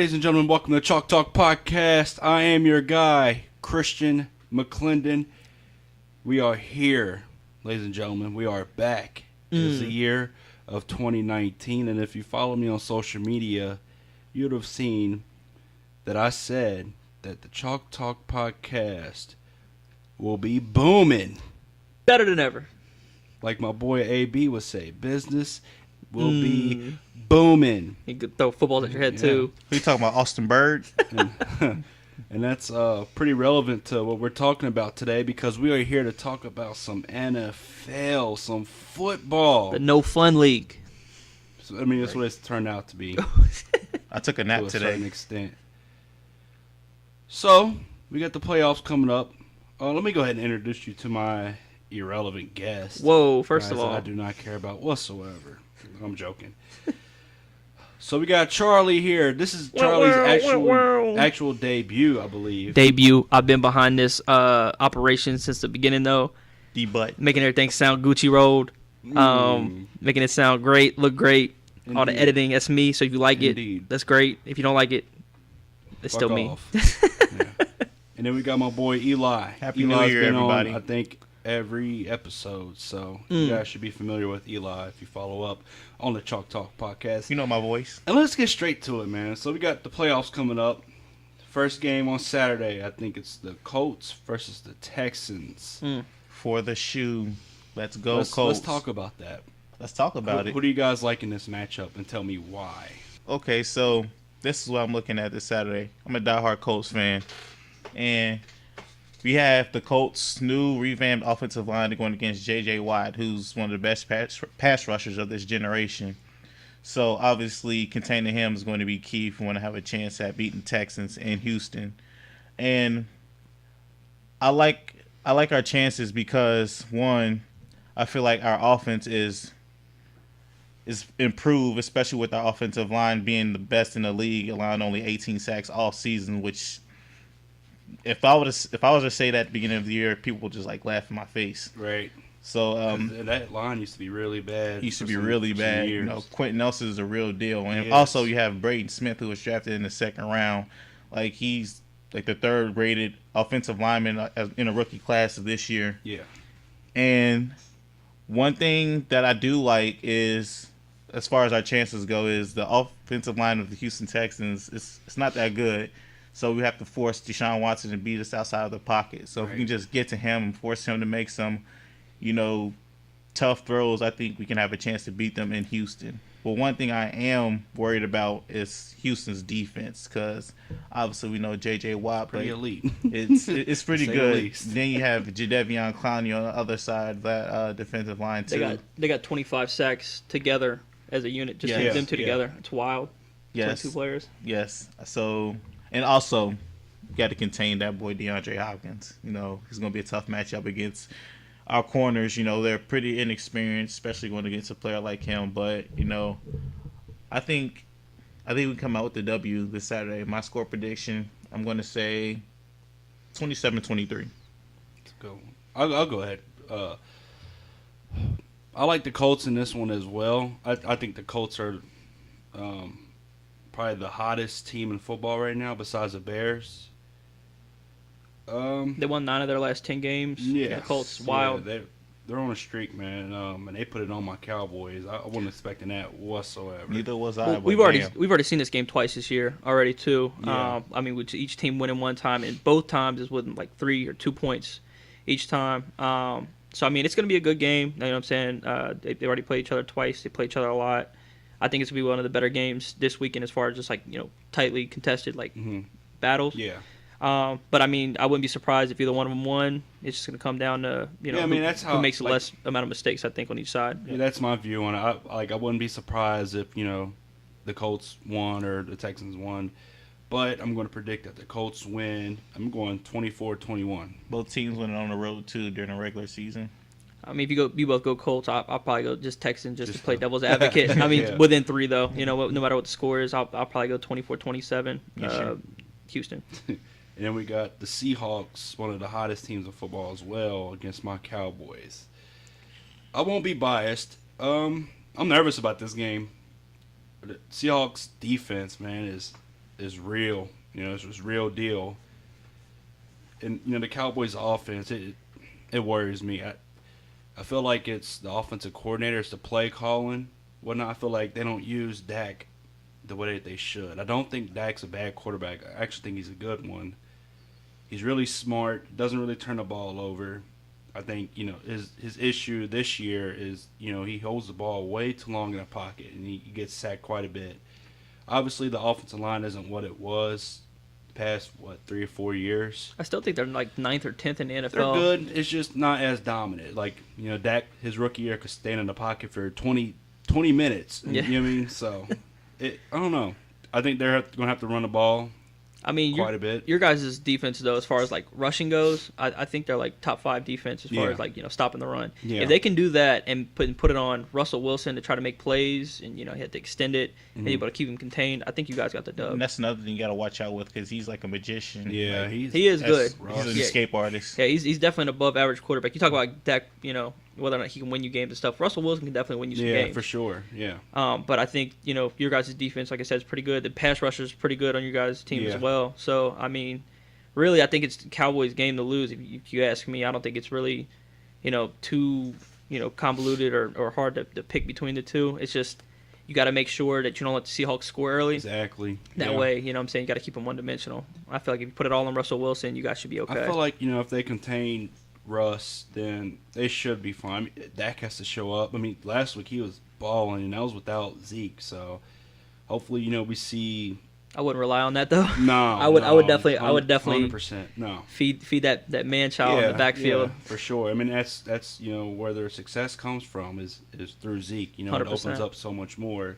Ladies and gentlemen, welcome to the Chalk Talk Podcast. I am your guy, Christian McClendon. We are here, ladies and gentlemen. We are back. It is the year of 2019, and if you follow me on social media, you'd have seen that I said that the Chalk Talk Podcast will be booming. Better than ever. Like my boy AB would say, business will be booming. You could throw footballs at your head, too. Who you talking about, Austin Bird? And that's pretty relevant to what we're talking about today because we are here to talk about some NFL, some football. The No Fun League. So, I mean, that's what it's turned out to be. I took a nap to a today. certain extent. So, we got the playoffs coming up. Let me go ahead and introduce you to my irrelevant guest. Whoa, first Guys of all. I do not care about whatsoever. I'm joking. So we got Charlie here. This is Charlie's actual debut, I believe. Debut. I've been behind this operation since the beginning, though. D-butt. Making everything sound Gucci rolled. Making it sound great, look great. Indeed. All the editing, that's me. So if you like Indeed. it, that's great. If you don't like it, it's Fuck still me. off. Yeah. And then we got my boy Eli. Happy New Eli's Year, been everybody. on, I think, every episode. So you guys should be familiar with Eli if you follow up on the Chalk Talk Podcast. You know my voice. And let's get straight to it, man. So we got the playoffs coming up. First game on Saturday. I think it's the Colts versus the Texans. For the shoe. Let's go, Let's Colts. talk about that. Let's talk about it. Who do you guys like in this matchup, and tell me why? Okay, so this is what I'm looking at this Saturday. I'm a diehard Colts fan. And we have the Colts' new revamped offensive line going against J.J. Watt, who's one of the best pass rushers of this generation. So, obviously, containing him is going to be key if we want to have a chance at beating Texans in Houston. And I like our chances because, one, I feel like our offense is improved, especially with our offensive line being the best in the league, allowing only 18 sacks all season, which if I was to say that at the beginning of the year, people would just like laugh in my face. Right. So that line used to be really bad. Bad. You know, Quentin Nelson is a real deal, and also you have Braden Smith, who was drafted in the second round. Like he's like the third rated offensive lineman in a rookie class of this year. Yeah. And one thing that I do like is, as far as our chances go, is the offensive line of the Houston Texans. It's not that good. So we have to force Deshaun Watson to beat us outside of the pocket. So if we can just get to him and force him to make some, tough throws, I think we can have a chance to beat them in Houston. But one thing I am worried about is Houston's defense, because obviously we know J.J. Watt, Pretty elite. It's pretty To say the good. least. Then you have Jadeveon Clowney on the other side of that defensive line too. They got 25 sacks together as a unit. Just them two together. It's wild. Yes. 22 players. Yes. So, and also, you got to contain that boy DeAndre Hopkins. He's going to be a tough matchup against our corners. They're pretty inexperienced, especially going against a player like him. But, I think we come out with the W this Saturday. My score prediction, I'm going to say 27-23. Let's go. I'll go ahead. I like the Colts in this one as well. I think the Colts are probably the hottest team in football right now besides the Bears. They won 9 of their last 10 games. Yeah, The Colts, wild. Yeah, they're on a streak, man, and they put it on my Cowboys. I wasn't expecting that whatsoever. Neither was I. Well, but we've damn. already seen this game twice this year already too. Yeah. With each team winning one time, and both times is with like 3 or 2 points each time. So it's going to be a good game. You know what I'm saying? They already played each other twice. They play each other a lot. I think it's going to be one of the better games this weekend as far as just tightly contested battles. Yeah. But I wouldn't be surprised if either one of them won. It's just going to come down to that's who makes the less amount of mistakes. I think on each side. Yeah, that's my view on it. I wouldn't be surprised if the Colts won or the Texans won, but I'm going to predict that the Colts win. I'm going 24-21. Both teams went on the road too during the regular season. If you both go Colts, I'll probably go just Texans just to play devil's advocate. Yeah. Within 3 though. No matter what the score is, I'll probably go 24-27. Sure. Houston. And then we got the Seahawks, one of the hottest teams of football as well, against my Cowboys. I won't be biased. I'm nervous about this game. The Seahawks defense, man, is is real. You know, it's real deal. And you know, the Cowboys' offense, it worries me. I feel like it's the offensive coordinators, the play calling, whatnot. I feel like they don't use Dak the way that they should. I don't think Dak's a bad quarterback. I actually think he's a good one. He's really smart. Doesn't really turn the ball over. I think, you know, his issue this year is, you know, he holds the ball way too long in the pocket, and he gets sacked quite a bit. Obviously, the offensive line isn't what it was past, 3 or 4 years. I still think they're like 9th or 10th in the NFL. They're good. It's just not as dominant. Like, you know, Dak, his rookie year, could stand in the pocket for 20 minutes. Yeah. You know what I mean? So, I don't know. I think they're going to have to run the ball. I mean, quite a bit. Your guys' defense, though, as far as like rushing goes, I think they're like top 5 defense as far as like, you know, stopping the run. Yeah. If they can do that and put it on Russell Wilson to try to make plays, and you know he had to extend it and able to keep him contained, I think you guys got the dub. And that's another thing you got to watch out with because he's like a magician. Yeah, like, he is good. He's an escape artist. Yeah, he's definitely an above average quarterback. You talk about Dak, you know, whether or not he can win you games and stuff. Russell Wilson can definitely win you some games. Yeah, for sure. Yeah. But I think, you know, your guys' defense, like I said, is pretty good. The pass rusher is pretty good on your guys' team as well. So, I mean, really, I think it's the Cowboys' game to lose. If you ask me, I don't think it's really, you know, too, you know, convoluted or hard to pick between the two. It's just you got to make sure that you don't let the Seahawks score early. Exactly. That way, you know what I'm saying, you got to keep them one-dimensional. I feel like if you put it all on Russell Wilson, you guys should be okay. I feel like, you know, if they contain Russ, then they should be fine. I mean, Dak has to show up. I mean, last week he was balling, and that was without Zeke. So hopefully, you know, we see. I wouldn't rely on that though. No, I would definitely 100%. No, feed that man child in the backfield for sure. I mean, that's you know where their success comes from is through Zeke. You know, 100%. It opens up so much more.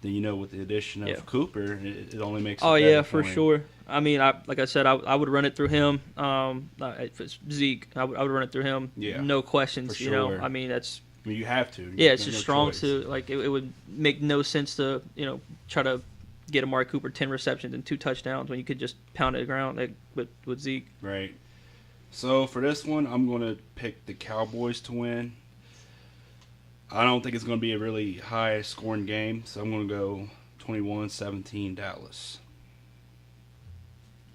Then you know with the addition of Cooper, it only makes. Oh yeah, for sure. I mean, like I said, I would run it through him. If it's Zeke, I would run it through him. Yeah, no questions. For sure. You know, I mean that's. I mean, you have to. Yeah, it's just strong to like. It would make no sense to try to get Amari Cooper 10 receptions and 2 touchdowns when you could just pound it to the ground with Zeke. Right. So for this one, I'm going to pick the Cowboys to win. I don't think it's going to be a really high-scoring game, so I'm going to go 21-17 Dallas.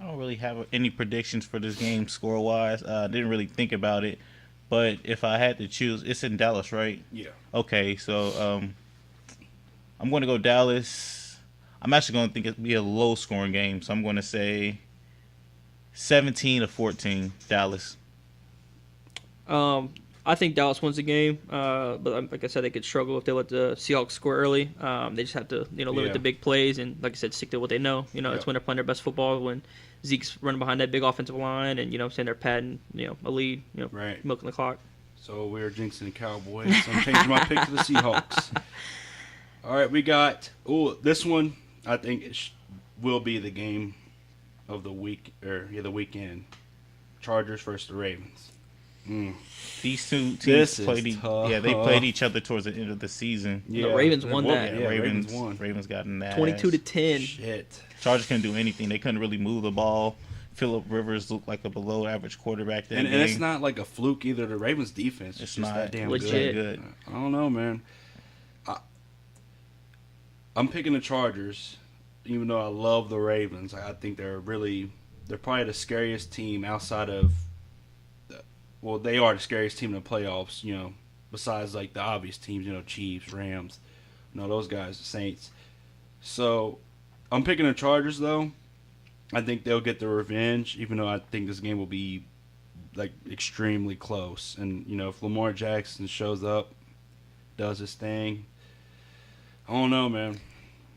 I don't really have any predictions for this game score-wise. Didn't really think about it. But if I had to choose, it's in Dallas, right? Yeah. Okay, so I'm going to go Dallas. I'm actually going to think it'll be a low-scoring game, so I'm going to say 17-14 Dallas. I think Dallas wins the game, but like I said, they could struggle if they let the Seahawks score early. They just have to, limit the big plays and, like I said, stick to what they know. It's when they're playing their best football, when Zeke's running behind that big offensive line, and saying they're padding, a lead, right, milking the clock. So we're jinxing the Cowboys. So I'm changing my pick to the Seahawks. All right, we got this one. I think it will be the game of the week, the weekend. Chargers versus the Ravens. These two teams they played each other towards the end of the season. Yeah, the Ravens won that. Yeah, Ravens won. Ravens got in that 22-10. Shit. Chargers couldn't do anything. They couldn't really move the ball. Phillip Rivers looked like a below-average quarterback. And it's not like a fluke either. The Ravens' defense is just that damn legit good. I don't know, man. I'm picking the Chargers, even though I love the Ravens. I think they're probably the scariest team outside of. Well, they are the scariest team in the playoffs, besides like the obvious teams, Chiefs, Rams, those guys, the Saints. So I'm picking the Chargers, though. I think they'll get their revenge, even though I think this game will be like extremely close. And, if Lamar Jackson shows up, does his thing, I don't know, man.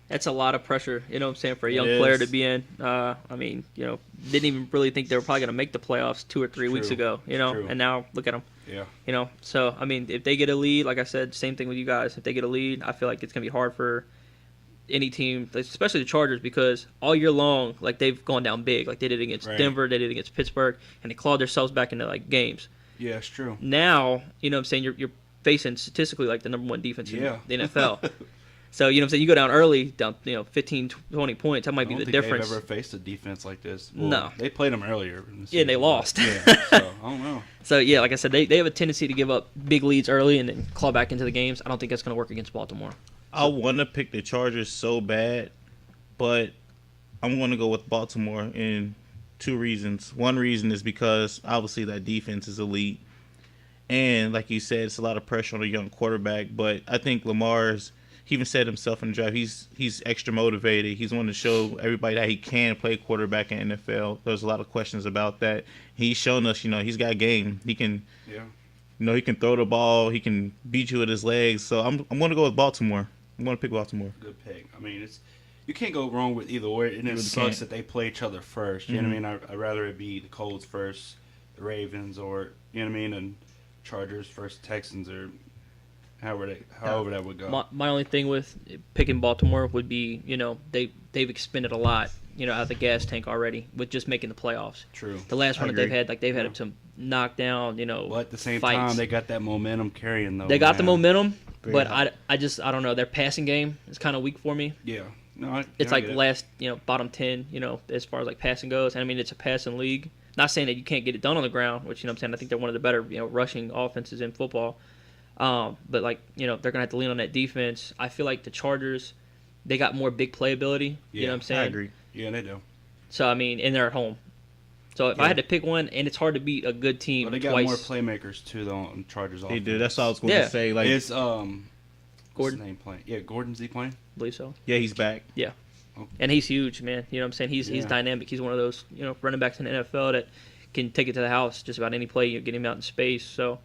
That's a lot of pressure, for a young player to be in. I mean, didn't even really think they were probably going to make the playoffs 2 or 3 weeks ago, and now look at them. Yeah. So, I mean, if they get a lead, like I said, same thing with you guys. If they get a lead, I feel like it's going to be hard for any team, especially the Chargers, because all year long, like, they've gone down big. Like, they did against Denver, they did against Pittsburgh, and they clawed themselves back into, like, games. Yeah, it's true. Now, you're facing statistically, like, the number 1 defense in the NFL. So, you go down early, down 15, 20 points. That might be the difference. They've ever faced a defense like this. Well, no. They played them earlier. And they lost. Yeah, so I don't know. So, yeah, like I said, they have a tendency to give up big leads early and then claw back into the games. I don't think that's going to work against Baltimore. I want to pick the Chargers so bad, but I'm going to go with Baltimore in two reasons. One reason is because obviously that defense is elite. And like you said, it's a lot of pressure on a young quarterback. But I think he even said himself in the draft, he's extra motivated. He's wanting to show everybody that he can play quarterback in NFL. There's a lot of questions about that. He's shown us, he's got game. He can, he can throw the ball. He can beat you with his legs. So I'm going to go with Baltimore. I'm going to pick Baltimore. Good pick. I mean, you can't go wrong with either or. And it sucks that they play each other first. You know what I mean? I'd rather it be the Colts first, the Ravens, or, you know what I mean, and Chargers first, Texans, or however that would go. My only thing with picking Baltimore would be, they've expended a lot, out of the gas tank already with just making the playoffs. True. The last one that they've had, they've had to knock down, Well, at the same fights. time, they got that momentum carrying, though. They got the momentum, but I don't know. Their passing game is kind of weak for me. Yeah. No, it's like last, bottom 10, as far as like passing goes. And I mean, it's a passing league. Not saying that you can't get it done on the ground, which, I'm saying I think they're one of the better, rushing offenses in football. But like, they're going to have to lean on that defense. I feel like the Chargers, they got more big playability. You know what I'm saying? I agree. Yeah, they do. So, I mean, and they're at home. So if I had to pick one, and it's hard to beat a good team they got twice. more playmakers, too, though, on Chargers offense. They do. That's all I was going to say. Like, it's, Gordon. What's his name playing? Yeah, Gordon's he playing? I believe so. Yeah, he's back. Yeah. Okay. And he's huge, man. You know what I'm saying? He's dynamic. He's one of those, running backs in the NFL that can take it to the house just about any play. You get him out in space. So,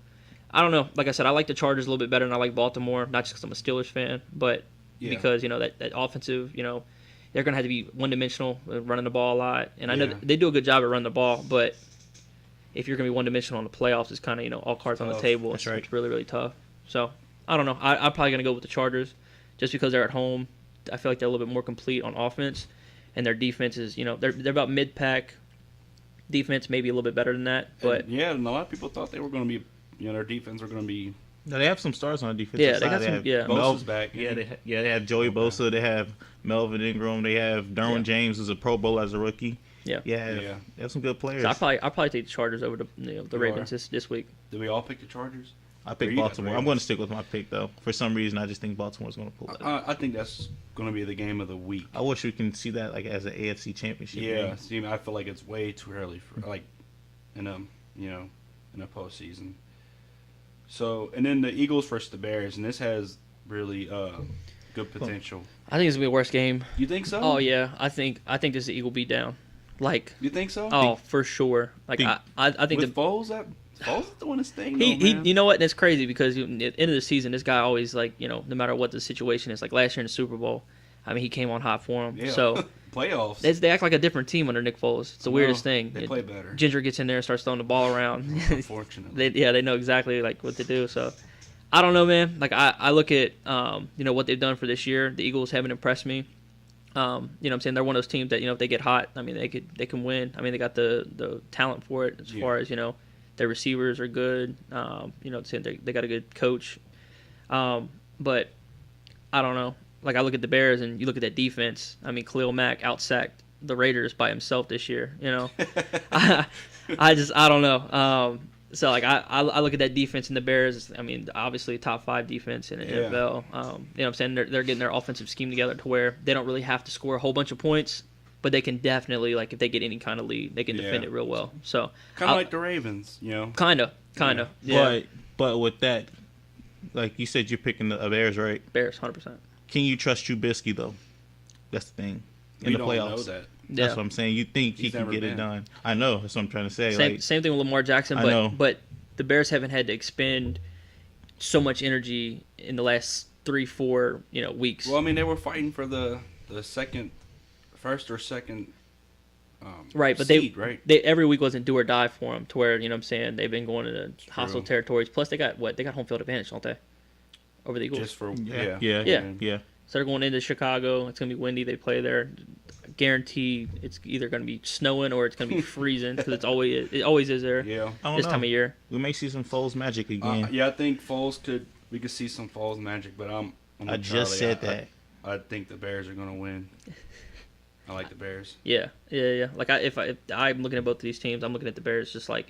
I don't know. Like I said, I like the Chargers a little bit better than I like Baltimore. Not just because I'm a Steelers fan, but because, that offensive, they're going to have to be one-dimensional, running the ball a lot. And I know they do a good job at running the ball, but if you're going to be one-dimensional in the playoffs, it's kind of, all cards on the table. That's right. It's really, really tough. So, I don't know. I'm probably going to go with the Chargers just because they're at home. I feel like they're a little bit more complete on offense, and their defense is, they're about mid-pack defense, maybe a little bit better than that. But and a lot of people thought they were going to be, their defense were going to be. No, they have some stars on the defensive Yeah, side. they got some. Yeah, Bosa's back. They have Joey Bosa. They have Melvin Ingram. They have Derwin James, who's a Pro Bowl as a rookie. Yeah. They have some good players. So I'll probably take the Chargers over the Ravens this week. Did we all pick the Chargers? I picked Baltimore. I'm going to stick with my pick, though. For some reason, I just think Baltimore's going to pull it. I think that's going to be the game of the week. I wish we can see that as an AFC championship game. See, I feel like it's way too early for in a postseason. So, and then the Eagles versus the Bears, and this has really good potential. I think it's gonna be a worst game. You think so? Oh yeah, I think this is the Eagle beatdown. Like, you think so? Oh, for sure. Like I think with Foles is doing his thing. He you know what? And it's crazy because at the end of the season, this guy always no matter what the situation is. Like last year in the Super Bowl, I mean he came on hot for him. Yeah. So playoffs. They act like a different team under Nick Foles. It's the weirdest thing. They play better. Ginger gets in there and starts throwing the ball around. Unfortunately. they know exactly what to do. So I don't know, man. Like I look at what they've done for this year. The Eagles haven't impressed me. I'm saying they're one of those teams that if they get hot, I mean they can win. I mean they got the talent for it as far as their receivers are good. They got a good coach. But I don't know. Like I look at the Bears and you look at that defense. I mean Khalil Mack outsacked the Raiders by himself this year. I don't know. So like I look at that defense and the Bears. I mean obviously top 5 defense in the NFL. I'm saying they're getting their offensive scheme together to where they don't really have to score a whole bunch of points, but they can definitely if they get any kind of lead, they can defend it real well. So kind of like the Ravens, Kind of. Yeah. But with that, like you said, you're picking the Bears, right? Bears, 100%. Can you trust Trubisky though? That's the thing. In the playoffs. Know that. That's what I'm saying. You think he can get it done? I know. That's what I'm trying to say. Same thing with Lamar Jackson, but the Bears haven't had to expend so much energy in the last 3-4 weeks. Well, I mean they were fighting for the first or second. Right, but seed, they every week wasn't do or die for them to where I'm saying they've been going to hostile territories. Plus they got home field advantage, don't they? Over the Eagles. Just for yeah. So they're going into Chicago. It's gonna be windy. They play there. Guarantee it's either gonna be snowing or it's gonna be freezing because it always is there. Yeah, this time of year. We may see some Foles magic again. I think we could see some Foles magic, but I just said that. I think the Bears are gonna win. I like the Bears. Yeah. Like if I'm looking at both of these teams, I'm looking at the Bears. Just like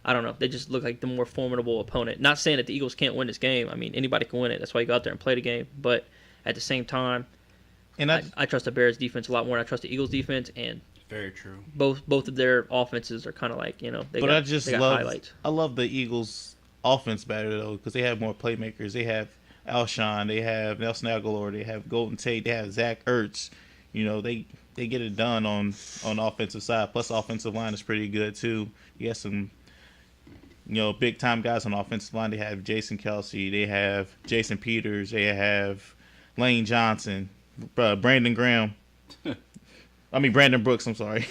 I don't know. They just look like the more formidable opponent. Not saying that the Eagles can't win this game. I mean, anybody can win it. That's why you go out there and play the game. But at the same time, And I trust the Bears defense a lot more than I trust the Eagles defense, and Very true. both of their offenses are kind of like, they but got, I just they got love highlights. I love the Eagles offense better though because they have more playmakers. They have Alshon, they have Nelson Aguilar, they have Golden Tate, they have Zach Ertz. They get it done on the offensive side. Plus, the offensive line is pretty good too. You got some big time guys on the offensive line. They have Jason Kelsey, they have Jason Peters, they have Lane Johnson, Brandon Graham. I mean Brandon Brooks. I'm sorry.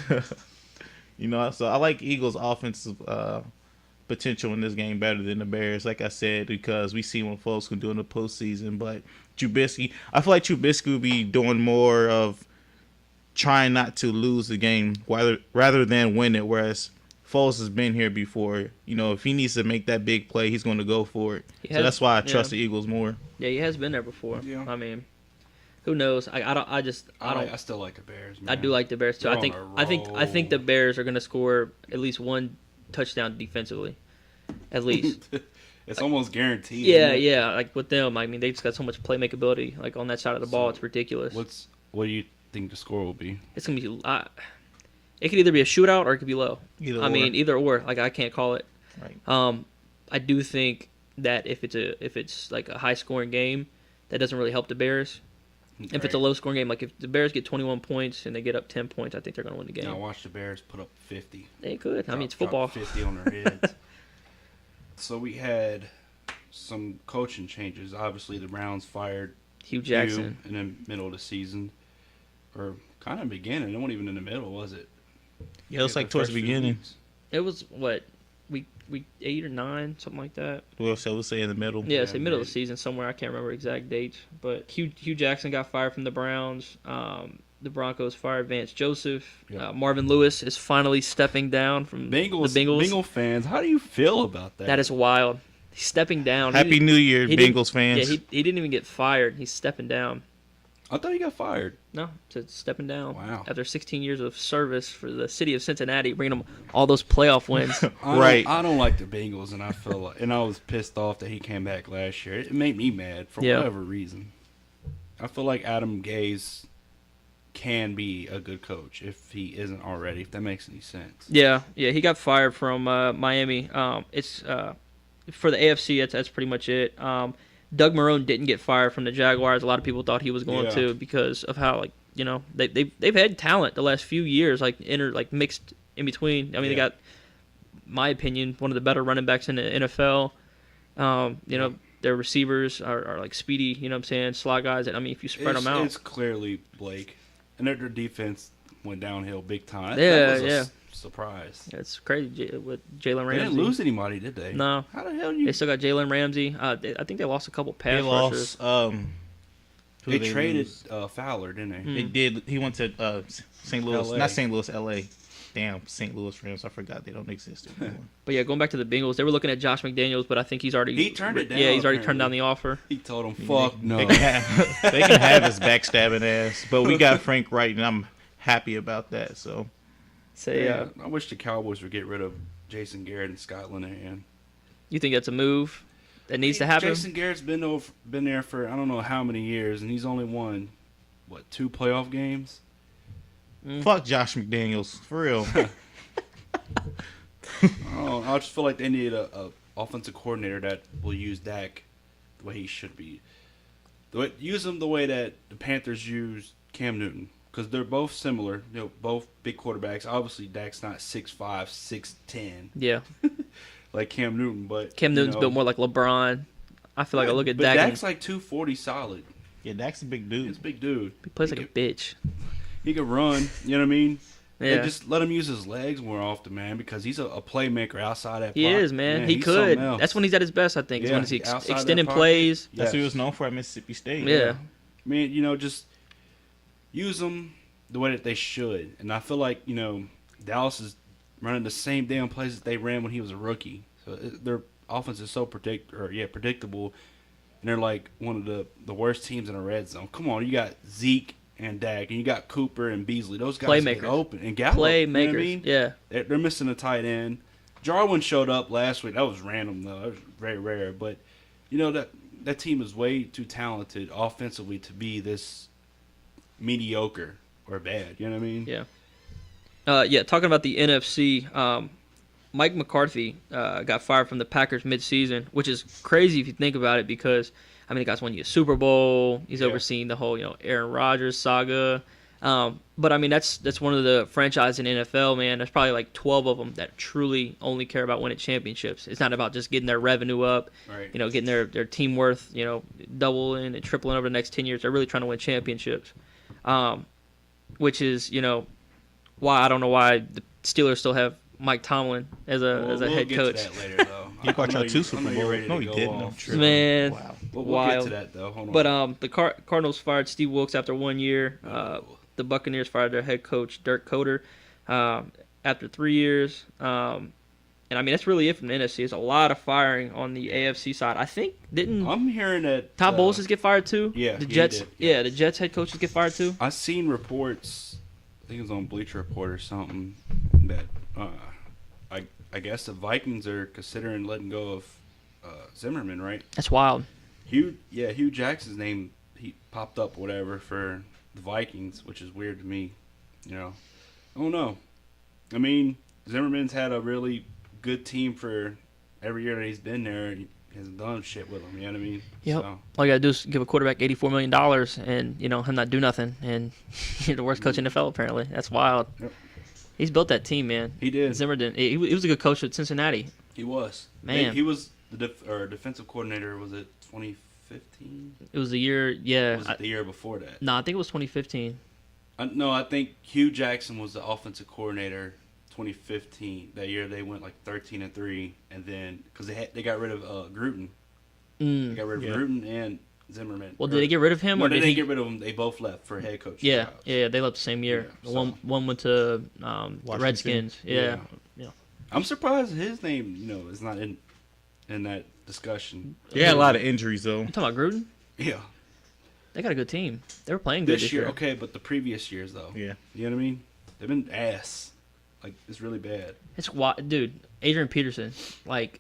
So I like Eagles' offensive potential in this game better than the Bears. Like I said, because we see what folks can do in the postseason. But Trubisky, I feel like Trubisky will be doing more of trying not to lose the game rather than win it. Whereas Foles has been here before. If he needs to make that big play, he's going to go for it. So that's why I trust the Eagles more. Yeah, he has been there before. Yeah. I mean, who knows? I still like the Bears, man. I do like the Bears too. They're I think the Bears are going to score at least one touchdown defensively, at least. It's almost guaranteed. Yeah. Like with them, I mean, they just got so much playmakability. Like on that side of the ball, it's ridiculous. What do you think the score will be? It's gonna be. It could either be a shootout or it could be low. Either or. Like I can't call it. Right. I do think that if it's like a high scoring game, that doesn't really help the Bears. Okay. If it's a low scoring game, like if the Bears get 21 points and they get up 10 points, I think they're gonna win the game. Now watch the Bears put up 50. They could. I mean, it's Drop football. 50 on their heads. So we had some coaching changes. Obviously, the Browns fired Hugh Jackson in the middle of the season, or kind of beginning. It wasn't even in the middle, was it? Yeah, it was like towards the beginning. It was what week 8 or 9, something like that. We'll say in the middle. Yeah, say middle of the season somewhere. I can't remember exact dates. But Hugh Jackson got fired from the Browns. The Broncos fired Vance Joseph. Yep. Marvin Lewis is finally stepping down from the Bengals. Bengal fans, how do you feel about that? That is wild. He's stepping down. Happy New Year, Bengals fans. Yeah, he didn't even get fired. He's stepping down. I thought he got fired. No, it's stepping down. Wow. After 16 years of service for the city of Cincinnati, bringing them all those playoff wins. I don't like the Bengals, and I was pissed off that he came back last year. It made me mad for whatever reason. I feel like Adam Gase can be a good coach if he isn't already, if that makes any sense. Yeah, he got fired from Miami. It's for the AFC. That's pretty much it. Doug Marrone didn't get fired from the Jaguars. A lot of people thought he was going to because of how they've had talent the last few years, mixed in between. I mean, they got, my opinion, one of the better running backs in the NFL. Their receivers are like speedy. You know what I'm saying? Slot guys. And I mean, if you spread them out, it's clearly Blake, and their defense went downhill big time. That was a surprise. It's crazy with Jalen Ramsey. They didn't lose anybody, did they? No. How the hell They still got Jalen Ramsey. I think they lost a couple pass rushers. They traded Fowler, didn't they? They did. He went to St. Louis, LA. not St. Louis, L.A. Damn, St. Louis Rams. I forgot they don't exist anymore. But yeah, going back to the Bengals, they were looking at Josh McDaniels, but I think he's already turned it down. Yeah, he's already turned down the offer. He told him, "Fuck no." They can have his backstabbing ass, but we got Frank Wright, and I'm happy about that. So, I wish the Cowboys would get rid of Jason Garrett and Scott Linehan. You think that's a move that needs to happen? Jason Garrett's been there for I don't know how many years, and he's only won 2 playoff games. Fuck Josh McDaniels for real. I just feel like they need a offensive coordinator that will use Dak the way he should be. Use him the way that the Panthers use Cam Newton, because they're both similar. Both big quarterbacks. Obviously, Dak's not 6'5", 6'10", Yeah. like Cam Newton, but Cam Newton's built more like LeBron. I feel like I look at Dak. Dak's like 240 solid. Yeah, Dak's a big dude. He's a big dude. He plays like a bitch. He can run. You know what I mean? Yeah. And just let him use his legs more often, man, because he's a playmaker outside that pocket. He is, man. He could. That's when he's at his best, I think. Yeah, is when he's outside extending that pocket. plays. That's what he was known for at Mississippi State. Yeah. I mean, just use them the way that they should. And I feel like, Dallas is running the same damn plays that they ran when he was a rookie. So their offense is so predictable. And they're like one of the worst teams in the red zone. Come on, you got Zeke and Dak, and you got Cooper and Beasley. Those guys get open. And Gallup, Playmakers. you know what I mean? Yeah. They're missing a tight end. Jarwin showed up last week. That was random, though. That was very rare. But, that team is way too talented offensively to be this mediocre or bad. You know what I mean? Yeah. Talking about the NFC, Mike McCarthy got fired from the Packers midseason, which is crazy if you think about it because, I mean, the guy's won you a Super Bowl. He's overseen the whole, Aaron Rodgers saga. But, I mean, that's one of the franchises in NFL, man. There's probably like 12 of them that truly only care about winning championships. It's not about just getting their revenue up, Right. getting their team worth, doubling and tripling over the next 10 years. They're really trying to win championships, which is, why I don't know why the Steelers still have Mike Tomlin as a head coach. To that later, though. He got y'all 2 Super Bowls. No, he didn't. I'm sure. Man, Wow. We'll wild. get to that though. Hold on. But the Cardinals fired Steve Wilkes after 1 year. The Buccaneers fired their head coach Dirk Coder after 3 years. And I mean that's really it from the NFC. There's a lot of firing on the AFC side. I think I'm hearing that Todd Bowles get fired too? Yeah, the he Jets. did, Yeah, the Jets head coaches get fired too. I seen reports. I think it was on Bleacher Report or something that I guess the Vikings are considering letting go of Zimmerman, right? That's wild. Hugh Jackson's name he popped up whatever for the Vikings, which is weird to me. I don't know. I mean, Zimmerman's had a really good team for every year that he's been there. He hasn't done shit with them. You know what I mean? Yep. So, All you gotta do is give a quarterback $84 million and him not do nothing, and you're the worst coach in the NFL apparently. That's wild. Yep. He's built that team, man. He did. Zimmer didn't. He was a good coach at Cincinnati. He was. Man. He was the defensive coordinator. Was it 2015? It was the year. Yeah. Was it the year before that? No, I think it was 2015. No, I think Hugh Jackson was the offensive coordinator 2015. That year they went like 13-3, and then because they got rid of Gruden. They got rid of Gruden and Zimmerman. Well, did they get rid of him? No, or they did didn't he... get rid of him. They both left for head coach. Yeah, jobs. yeah, they left the same year. Yeah, so- One went to the Redskins. Yeah. I'm surprised his name, is not in that discussion. They had a lot of injuries though. You talking about Gruden? Yeah. They got a good team. They were playing good This year, okay, but the previous years though. Yeah. You know what I mean? They've been ass. Like it's really bad. It's dude. Adrian Peterson, like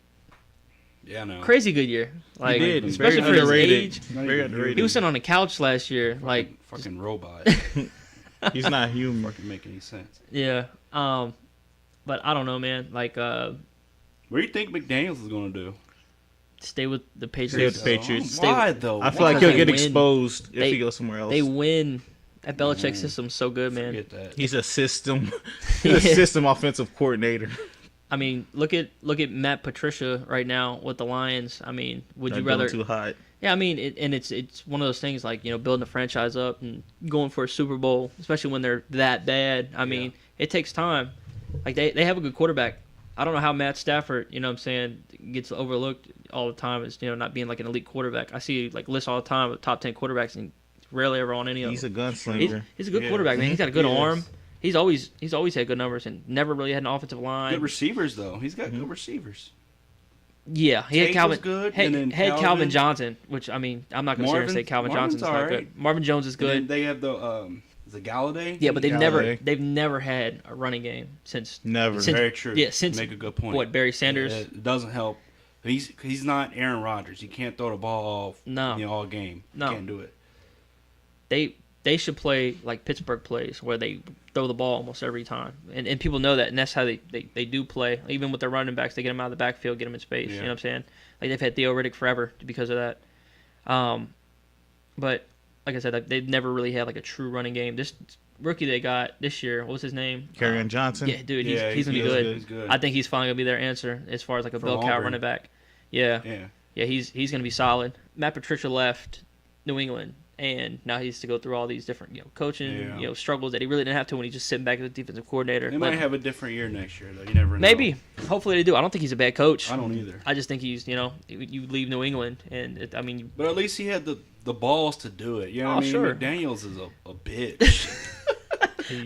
Yeah, I know. crazy good year. Like He did. especially Very for underrated. his age. Very underrated. He was sitting on the couch last year. Like fucking robot. He's not human. Fucking make any sense. yeah. But I don't know, man. Like What do you think McDaniels is gonna do? stay with the Stay with Patriots. the Patriots. Why though? I feel Why? like he'll They get win. exposed if They- he goes somewhere else. They win. That Belichick system's so good, man. Forget that. He's a system. He's a system offensive coordinator. I mean, look at Matt Patricia right now with the Lions. I mean, would Not you doing rather? too hot? Yeah, I mean, it's one of those things like building a franchise up and going for a Super Bowl, especially when they're that bad. I mean, it takes time. Like they have a good quarterback. I don't know how Matt Stafford, what I'm saying, gets overlooked all the time as not being like an elite quarterback. I see like lists all the time of top 10 quarterbacks and rarely ever on any of He's a them. gunslinger. He's a good Yeah. quarterback, man. He's got a good He is. arm. He's always had good numbers and never really had an offensive line. Good receivers though. He's got good receivers. Yeah, he had Tate Calvin. was good, had, and then had Calvin Calvin Johnson, which I mean, I'm not going to say Calvin Marvin's Johnson's not alright. good. Marvin Jones is And then good. they have the Galladay. Yeah, but Galladay. they've never had a running game since Never. Since- Very true. yeah, since- make a good point. what, Barry Sanders? It doesn't help. He's not Aaron Rodgers. He can't throw the ball off No. all game. No. Can't do it. They should play like Pittsburgh plays, where they throw the ball almost every time, and people know that, and that's how they do play. Even with their running backs, they get them out of the backfield, get them in space. Yeah. You know what I'm saying? Like they've had Theo Riddick forever because of that. But like I said, like, they've never really had like a true running game. This rookie they got this year, what was his name? Kerryon Johnson. Yeah, dude, Yeah, he's gonna be he is good. He's good. I think he's finally gonna be their answer as far as like a From bell cow Auburn. running back. Yeah, Yeah. he's gonna be solid. Matt Patricia left New England, and now he has to go through all these different coaching Yeah. struggles that he really didn't have to when he's just sitting back as a defensive coordinator. They But might have a different year next year though. You never know. maybe, hopefully they do. I don't think he's a bad coach. I don't either. I just think he's you leave New England, and I mean, But at least he had the balls to do it. You know what I mean? sure. McDaniels is a bitch.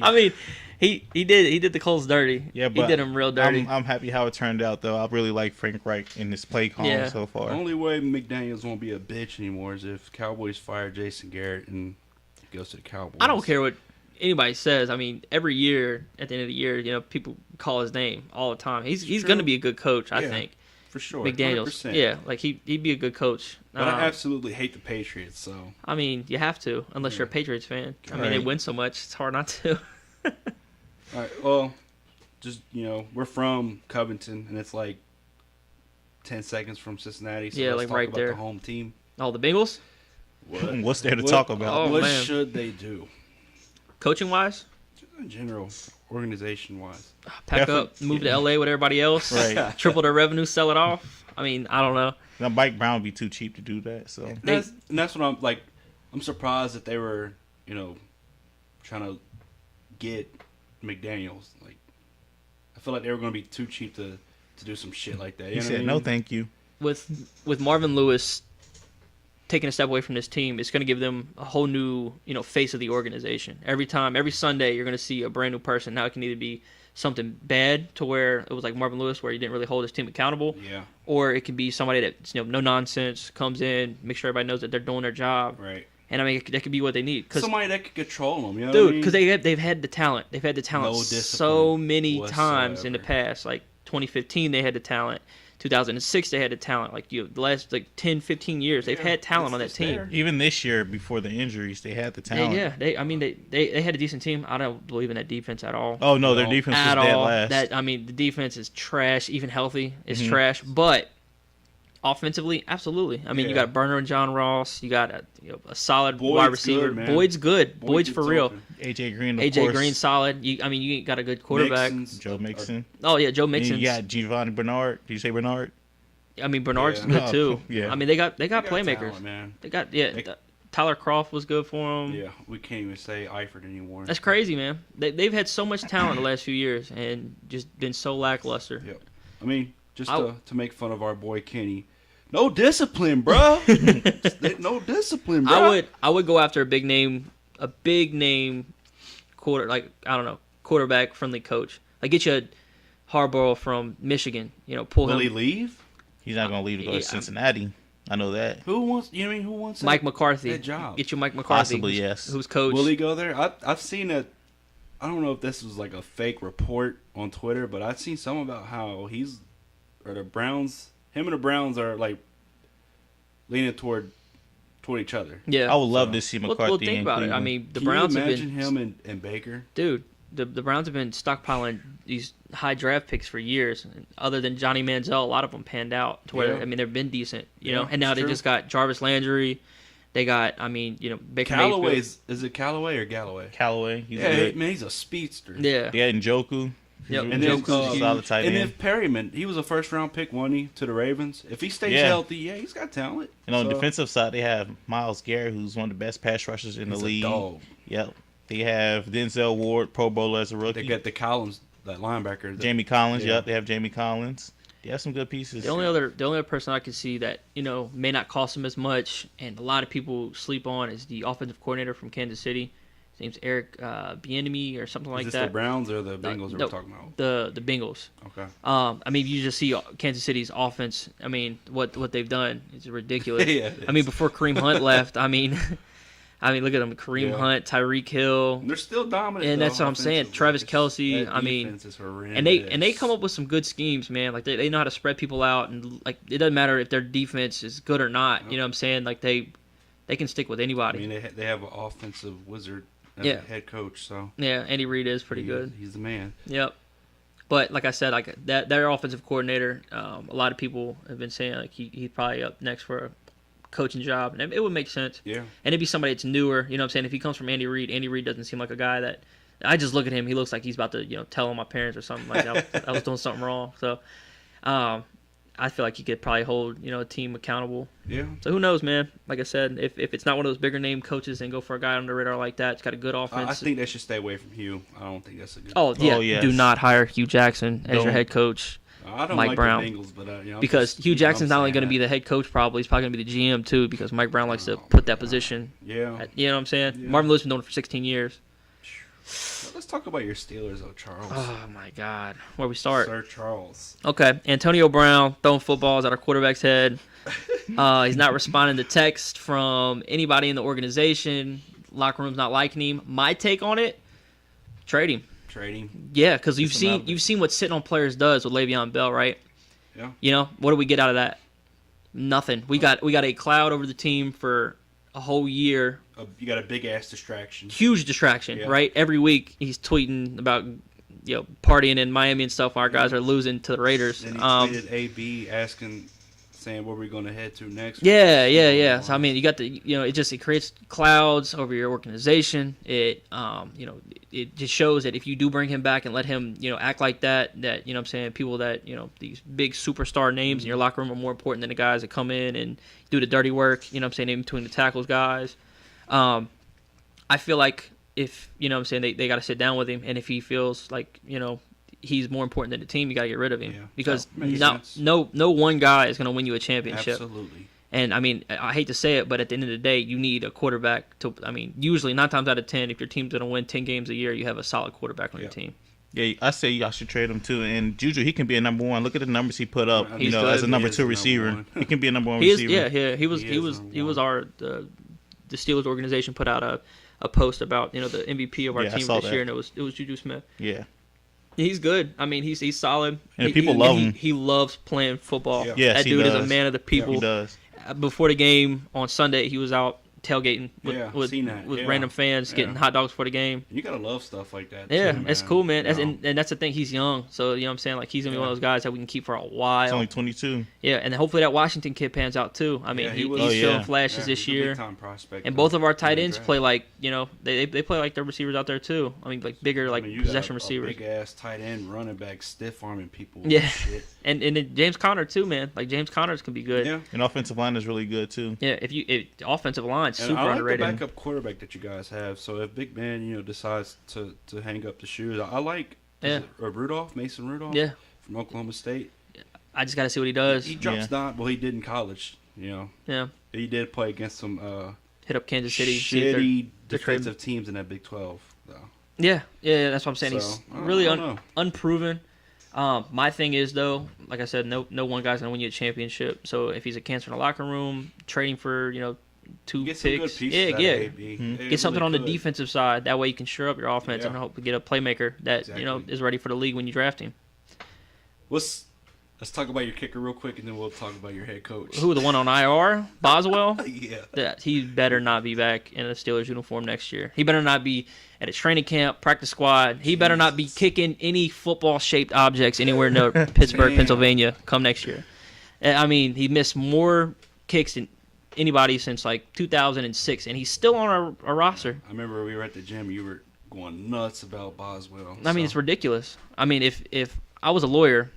I mean, he did the Colts dirty. Yeah, he but did them real dirty. I'm happy how it turned out, though. I really like Frank Reich in his play call Yeah. so The far. only way McDaniels won't be a bitch anymore is if Cowboys fire Jason Garrett and he goes to the Cowboys. I don't care what anybody says. I mean, every year at the end of the year, people call his name all the time. He's true. going to be a good coach, I Yeah. think. for sure. McDaniels. 100%. Yeah, like he'd be a good coach. But I absolutely hate the Patriots. So I mean, you have to unless you're a Patriots fan. I mean, they win so much; it's hard not to. all right. Well, just we're from Covington, and it's like 10 seconds from Cincinnati. So yeah, let's like talk right about there. the home team. Oh, the Bengals. What's there to talk about? Oh, what man. should they do? Coaching wise, Just in general, organization wise. pack up, move to LA with everybody else, Right. triple their revenue, sell it off. I mean, I don't know. Now, Mike Brown would be too cheap to do that. So And that's what I'm like. I'm surprised that they were, trying to get McDaniels. Like, I feel like they were going to be too cheap to do some shit like that. You he know said, what I "No, mean? thank you." With Marvin Lewis taking a step away from this team, it's going to give them a whole new, face of the organization. Every Sunday, you're going to see a brand new person. Now it can either be something bad to where it was like Marvin Lewis, where he didn't really hold his team accountable, Yeah. or it can be somebody that's no nonsense, comes in, make sure everybody knows that they're doing their job, Right. and I mean that could be what they need. Somebody that could control them. You know Dude, what I mean? because they've had the talent. They've had the talent No so discipline many times in the whatsoever. past. Like 2015, they had the talent. 2006, they had the talent. Like the last 10, 15 years, they've had talent on that it's team. there. Even this year, before the injuries, they had the talent. They had a decent team. I don't believe in that defense at all. Oh no, their No. defense was At dead all. last. The defense is trash. Even healthy, is Mhm. trash. But offensively, absolutely. I mean, you Yeah. got Burner and John Ross. You got a solid Boyd's wide receiver. good, man. Boyd's good. Boyd's for gets real. open. AJ Green, of AJ course. Green solid. You ain't got a good quarterback. Mixon's- Joe Mixon. Oh yeah, Joe And Mixon. you got Giovanni Bernard. Did you say Bernard? I mean, Bernard's Yeah. good Oh, too. yeah. I mean, they got They got playmakers. talent, man. They got They- Tyler Croft was good for them. Yeah, we can't even say Eifert anymore. That's crazy, man. They've had so much talent the last few years and just been so lackluster. Yep. I mean, just I- to make fun of our boy Kenny. No discipline, bro. No discipline, bro. I would go after a big name quarterback friendly coach. Like get you a Harbaugh from Michigan. Pull Will him. he leave? He's not going to leave to go Yeah, to Cincinnati. I know that. Who wants? You know what I mean? Who wants Mike that, McCarthy. that job? Get you Mike McCarthy. Possibly, who's- yes. Who's coach? Will he go there? I've seen a. I don't know if this was like a fake report on Twitter, but I've seen some about how the Browns. Him and the Browns are like leaning toward each other. Yeah. I would love to see McCarthy. Well, think in about it. I Cleveland. mean, the Can Browns you have imagine been him and Baker? Dude, the Browns have been stockpiling these high draft picks for years. Other than Johnny Manziel, a lot of them panned out to where Yeah. I mean they've been decent, you Yeah, know. And now it's they true. just got Jarvis Landry. They got, Baker Callaway's is it Callaway or Galloway? Callaway. He's Yeah, good. man, he's a speedster. Mayfield. Yeah. Yeah, Njoku. Yep. And then, Njoku's huge. solid tight and end. if Perryman, he was a first round pick, wasn't he, to the Ravens? If he stays Yeah. healthy, yeah, he's got talent. And on the So, defensive side, they have Myles Garrett, who's one of the best pass rushers in the he's a league. dog. Yep. They have Denzel Ward, Pro Bowler as a rookie. They got the Collins, that linebacker. that- Jamie Collins. Yeah. Yep. They have Jamie Collins. They have some good pieces. The only other person I can see that may not cost them as much, and a lot of people sleep on, is the offensive coordinator from Kansas City. His name's Eric Bieniemy or something like is this that. the Browns or the Bengals no, that we're talking about? The Bengals. Okay. I mean, you just see Kansas City's offense. I mean, what they've done is ridiculous. Yeah, I mean, before Kareem Hunt left, I mean, look at them: Kareem Yeah. Hunt, Tyreek Hill, They're still dominant. and though, that's what I'm saying. offensively. Travis Kelce. That I mean, defense is horrendous. and they come up with some good schemes, man. Like they know how to spread people out, and like it doesn't matter if their defense is good or not. You know what I'm saying? Like they can stick with I anybody. mean, they have an offensive wizard as Yeah. a head coach, so Yeah, Andy Reid is pretty good. He's the man. Yep. But like I said, like that their offensive coordinator, a lot of people have been saying like he's probably up next for a coaching job, and it would make sense. Yeah. And it'd be somebody that's newer. You know what I'm saying? If he comes from Andy Reid doesn't seem like a guy that I just look at him. He looks like he's about to tell on my parents or something like that. I was doing something wrong. So I feel like he could probably hold a team accountable. Yeah. So who knows, man? Like I said, if it's not one of those bigger name coaches, then go for a guy under the radar like that. It's got a good offense. I think they should stay away from Hugh. I don't think that's a good. Oh yeah, Oh, yes. do not hire Hugh Jackson as your Don't. head coach. I don't Mike like Brown. the Bengals, but I'm Because just- Hugh Jackson's I'm not only saying going to be that. the head coach, probably he's probably going to be the GM too. Because Mike Brown likes to put that position. Yeah. You know what I'm saying? Yeah. Marvin Lewis been doing it for 16 years. Let's talk about your Steelers, though, Charles. Oh my God, where we start? Sir Charles. Okay, Antonio Brown throwing footballs at our quarterback's head. He's not responding to text from anybody in the organization. Locker room's not liking him. My take on it: trade him. Trading. Yeah, because Get some out of it. you've seen what sitting on players does with Le'Veon Bell, right? Yeah. You know, what do we get out of that? Nothing. We got a cloud over the team for a whole year. You got a big ass distraction. Huge distraction, Yeah. right? Every week he's tweeting about partying in Miami and stuff while our guys are losing to the Raiders. And he tweeted AB saying where we're going to head to next. Yeah. So I mean, you got it creates clouds over your organization. It it just shows that if you do bring him back and let him act like that you know what I'm saying, people that these big superstar names in your locker room are more important than the guys that come in and do the dirty work. You know what I'm saying, in between the tackles guys. I feel like if you know what I'm saying, they got to sit down with him, and if he feels like he's more important than the team, you got to get rid of him because no one guy is going to win you a championship. Absolutely. And I mean, I hate to say it, but at the end of the day, you need a quarterback to. I mean, usually 9 times out of 10, if your team's going to win 10 games a year, you have a solid quarterback on your team. Yeah, I say y'all should trade him too. And Juju, he can be a number one. Look at the numbers he put up. He's good. As a number 2 receiver, he can be a number 1 receiver. He was our the Steelers organization put out a post about the MVP of our team this year, and it was Juju Smith. Yeah. He's good. I mean, he's solid. And people love him. He loves playing football. Yeah. Yes, that dude is a man of the people. Yeah, he does. Before the game on Sunday, he was out tailgating with random fans getting hot dogs for the game. You gotta love stuff like that. Yeah, too, it's cool, man. And that's the thing. He's young, so you know what I'm saying. Like he's gonna be one of those guys that we can keep for a while. He's only 22. Yeah, and hopefully that Washington kid pans out too. I mean, he's showing flashes this year. Prospect, and both of our tight ends play like they play like their receivers out there too. I mean, like bigger possession receivers. Big ass tight end running back stiff arming people. Yeah, shit. and then James Conner too, man. Like James Connors can be good. Yeah, and offensive line is really good too. Yeah, if offensive line super underrated. I like the backup quarterback that you guys have. So if Big Ben, decides to hang up the shoes, I like Mason Rudolph, from Oklahoma State. I just got to see what he does. He drops down. Well, he did in college. Yeah. He did play against some hit up Kansas City. Shitty defensive teams in that Big 12, though. Yeah, that's what I'm saying. He's really unproven. My thing is though, like I said, no one guy's gonna win you a championship. So if he's a cancer in the locker room, trading for 2 get picks, some good pieces get something on the defensive side. That way you can shore up your offense and hope to get a playmaker that is ready for the league when you draft him. Let's talk about your kicker real quick, and then we'll talk about your head coach. Who, the one on IR? Boswell? Yeah. He better not be back in a Steelers uniform next year. He better not be at a training camp, practice squad. He better not be kicking any football-shaped objects anywhere near Pittsburgh, Pennsylvania come next year. I mean, he missed more kicks than anybody since, 2006, and he's still on our roster. I remember we were at the gym. You were going nuts about Boswell. I mean, it's ridiculous. I mean, if I was a lawyer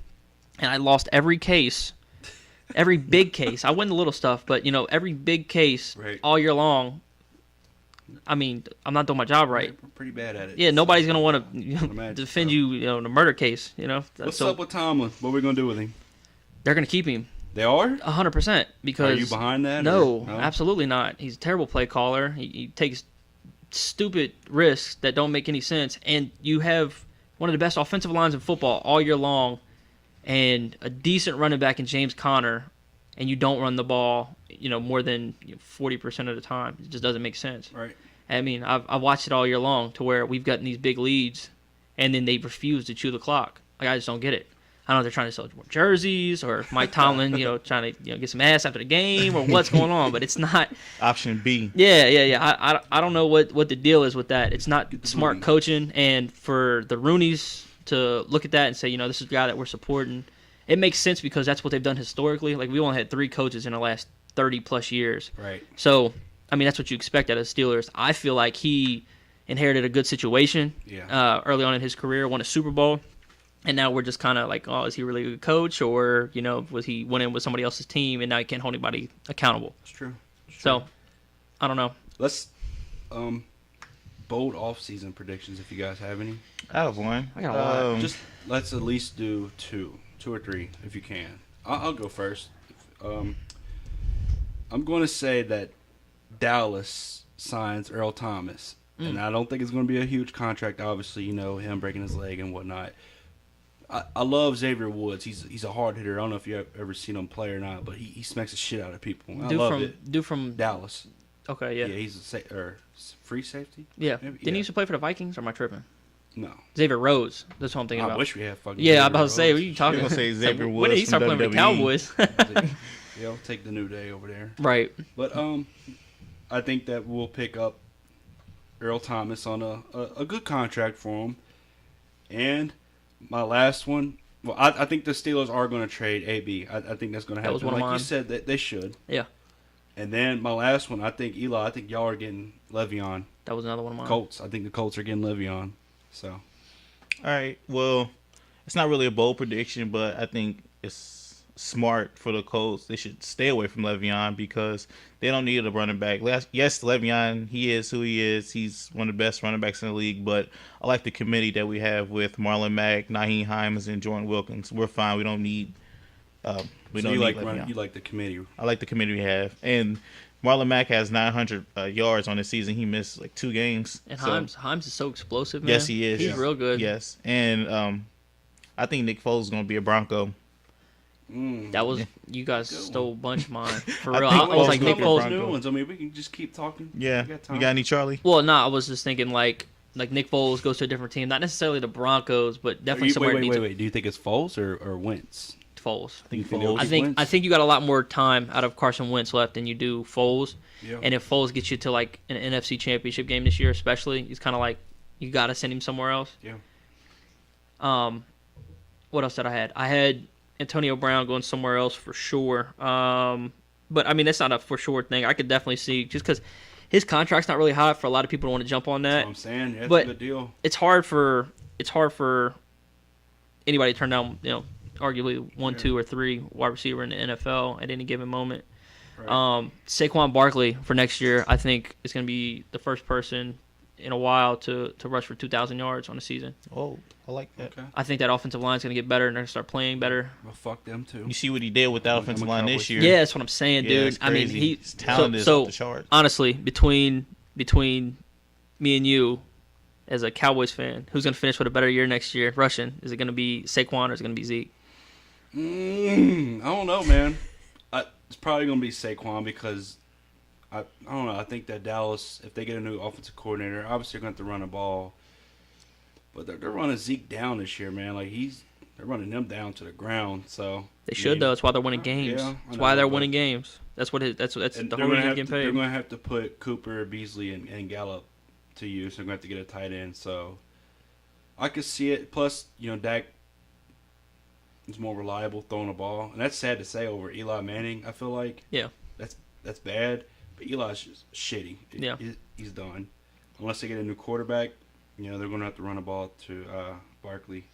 and I lost every case, every big case, I win the little stuff, but, every big case all year long, I mean, I'm not doing my job right. We're pretty bad at it. Yeah, nobody's going to want to defend you, in a murder case, What's up with Tomlin? What are we going to do with him? They're going to keep him. They are? 100%. Because are you behind that? No, absolutely not. He's a terrible play caller. He takes stupid risks that don't make any sense. And you have one of the best offensive lines in football all year long and a decent running back in James Conner, and you don't run the ball, more than 40% of the time. It just doesn't make sense. Right. I mean, I've watched it all year long to where we've gotten these big leads, and then they refuse to chew the clock. I just don't get it. I don't know if they're trying to sell more jerseys or if Mike Tomlin, trying to get some ass after the game or what's going on, but it's not. Option B. Yeah. I don't know what the deal is with that. It's not smart coaching, and for the Rooneys to look at that and say, this is the guy that we're supporting, it makes sense because that's what they've done historically. Like, we only had 3 coaches in the last 30-plus years. Right. So, I mean, that's what you expect out of the Steelers. I feel like he inherited a good situation early on in his career, won a Super Bowl. And now we're just kind of like, oh, is he really a good coach? Or, was he went in with somebody else's team and now he can't hold anybody accountable? It's true. So, I don't know. Let's bold off-season predictions if you guys have any. I have one. I got a lot. Just let's at least do 2 or 3 if you can. I'll go first. I'm going to say that Dallas signs Earl Thomas. And I don't think it's going to be a huge contract, obviously, him breaking his leg and whatnot. I love Xavier Woods. He's a hard hitter. I don't know if you've ever seen him play or not, but he smacks the shit out of people. I love it. Dude from Dallas. Okay, yeah. Yeah, he's a free safety. Yeah. Maybe? Didn't he used to play for the Vikings, or am I tripping? No. Xavier Rhodes. That's what I'm thinking I about. wish we had fucking. Yeah, Xavier I'm about to say, Rhodes. what are you talking You're about? gonna say Xavier When Woods did he start from playing with the WWE. Cowboys? Yeah, I'll take the New Day over there. Right. But I think that we'll pick up Earl Thomas on a good contract for him. And my last one, well, I think the Steelers are going to trade AB. I think that's going to happen. That was one of like mine. you said, that they should. Yeah. And then my last one, I think Eli. I think y'all are getting Le'Veon. That was another one of mine. Colts. I think the Colts are getting Le'Veon. So. All right. Well, it's not really a bold prediction, but I think it's smart for the Colts. They should stay away from Le'Veon because they don't need a running back. Yes, Le'Veon, he is who he is. He's one of the best running backs in the league, but I like the committee that we have with Marlon Mack, Naheem Hines, and Jordan Wilkins. We're fine. We don't need You like the committee. I like the committee we have. And Marlon Mack has 900 yards on the season. He missed like 2 games. And So- Himes is so explosive, man. Yes, he is. He's real good. Yes. And I think Nick Foles is going to be a Bronco. That was you guys Good stole a bunch of mine for I real. think I was like Foles Nick gonna be Foles. Bronco. New ones. I mean, we can just keep talking. Yeah. We got time. You got any Charlie? Well, no, I was just thinking like Nick Foles goes to a different team, not necessarily the Broncos, but definitely somewhere it needs Wait. Do you think it's Foles or Wentz? Foles. I think think Foles. they'll- I think you got a lot more time out of Carson Wentz left than you do Foles. Yeah. And if Foles gets you to like an NFC Championship game this year, especially, he's kind of like you got to send him somewhere else. Yeah. What else did I had? I had Antonio Brown going somewhere else for sure. But I mean that's not a for sure thing. I could definitely see just because his contract's not really hot for a lot of people to want to jump on That's that. what I'm saying. Yeah, it's But- a good deal. It's hard for anybody to turn down, arguably 1, 2, or 3 wide receiver in the NFL at any given moment. Right. Saquon Barkley for next year, I think, is going to be the first person in a while to rush for 2,000 yards on the season. Oh, I like that. Okay. I think that offensive line is going to get better and they're going to start playing better. Well, fuck them too. You see what he did with the I'm a offensive line this Cowboys year? Yeah, that's what I'm saying, Yeah, dude. it's I mean, crazy. His his talent is so off the charts. honestly, between me and you, as a Cowboys fan, who's going to finish with a better year next year rushing? Is it going to be Saquon or is it going to be Zeke? I don't know, man. It's probably going to be Saquon because I don't know. I think that Dallas, if they get a new offensive coordinator, obviously they're going to have to run the ball. But they're running Zeke down this year, man. Like they're running them down to the ground. So They should, though. That's why they're winning games. Yeah, I That's know, why they're but- winning games. That's what that's And the they're whole gonna reason have getting to, they're paid. going to have to put Cooper, Beasley, and Gallup to use. They're going to have to get a tight end. So I could see it. Plus, Dak is more reliable throwing the ball, and that's sad to say over Eli Manning. I feel like Yeah. that's bad. But Eli's just shitty. Yeah. He's done. Unless they get a new quarterback, they're going to have to run the ball to Barkley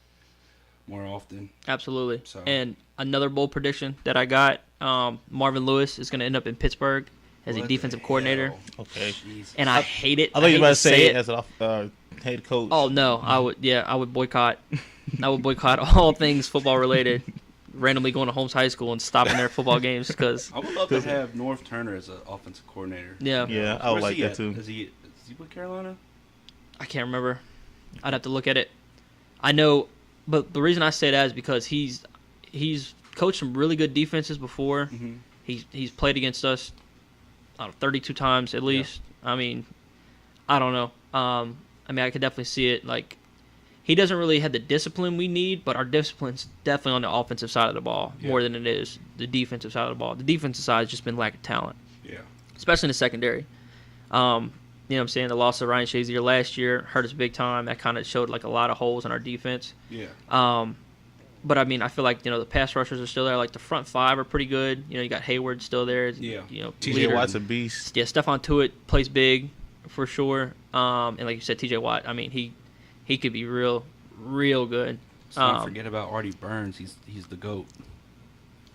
more often. Absolutely. So- And another bold prediction that I got, Marvin Lewis is going to end up in Pittsburgh as a What defensive the coordinator. hell? Okay. Jesus. And I hate it. I thought you hate were about to say it. it as an head coach. Oh no, I would boycott. I would boycott all things football related. Randomly going to Holmes High School and stopping their football games because I would love to have North Turner as an offensive coordinator. yeah, Yeah, I would Where's like he that at? too. Is he with Carolina? I can't remember. I'd have to look at it. I know, but the reason I say that is because he's coached some really good defenses before. Mm-hmm. He's played against us 32 times at least. I mean, I don't know. I could definitely see it. Like, he doesn't really have the discipline we need, but our discipline's definitely on the offensive side of the ball more than it is the defensive side of the ball. The defensive side has just been lack of talent, Yeah. especially in the secondary. You know what I'm saying? The loss of Ryan Shazier last year hurt us big time. That kind of showed like a lot of holes in our defense. Yeah. But I mean, I feel like the pass rushers are still there. Like the front 5 are pretty good. You got Hayward still there. Yeah. TJ leader. Watt's a beast. Yeah, Stephon Tuitt plays big for sure. And like you said, TJ Watt. I mean, he could be real good. Let's not forget about Artie Burns. He's the GOAT.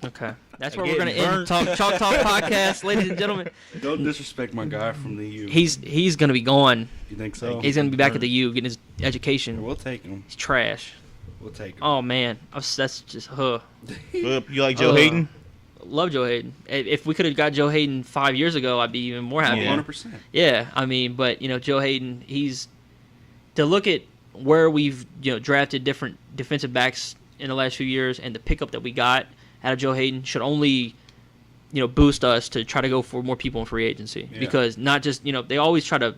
Okay, that's where Again, we're gonna end Burns. Chalk Talk podcast, ladies and gentlemen. Don't disrespect my guy from the U. He's gonna be gone. You think so? He's gonna be back at the U getting his education. We'll take him. He's trash. We'll take him. Oh man, that's just You like Joe Hayden? Love Joe Hayden. If we could have got Joe Hayden 5 years ago, I'd be even more happy. Yeah. 100%. Yeah, I mean, but Joe Hayden, he's to look at where we've drafted different defensive backs in the last few years, and the pickup that we got out of Joe Hayden should only boost us to try to go for more people in free agency Yeah. because not just they always try to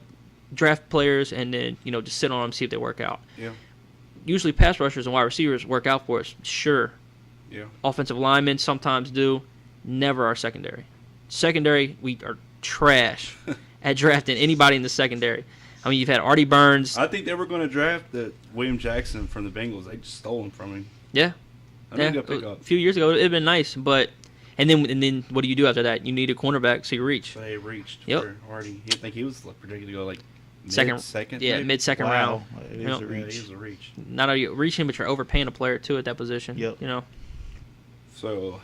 draft players and then just sit on them, see if they work out. Yeah. Usually pass rushers and wide receivers work out for us. Sure. Yeah. Offensive linemen sometimes do. Never our secondary. Secondary, we are trash at drafting anybody in the secondary. I mean, you've had Artie Burns. I think they were going to draft William Jackson from the Bengals. They just stole him from him. Yeah. I think they'll pick up. A few years ago, it'd been nice, but and then what do you do after that? You need a cornerback, so you reach. So they reached Yep. for Artie. I think he was predicted to go like second. Yeah, maybe? mid-second round. It Yep. is a Yeah, reach. he was a reach. Not only reaching, but you're overpaying a player too at that position. Yep. So,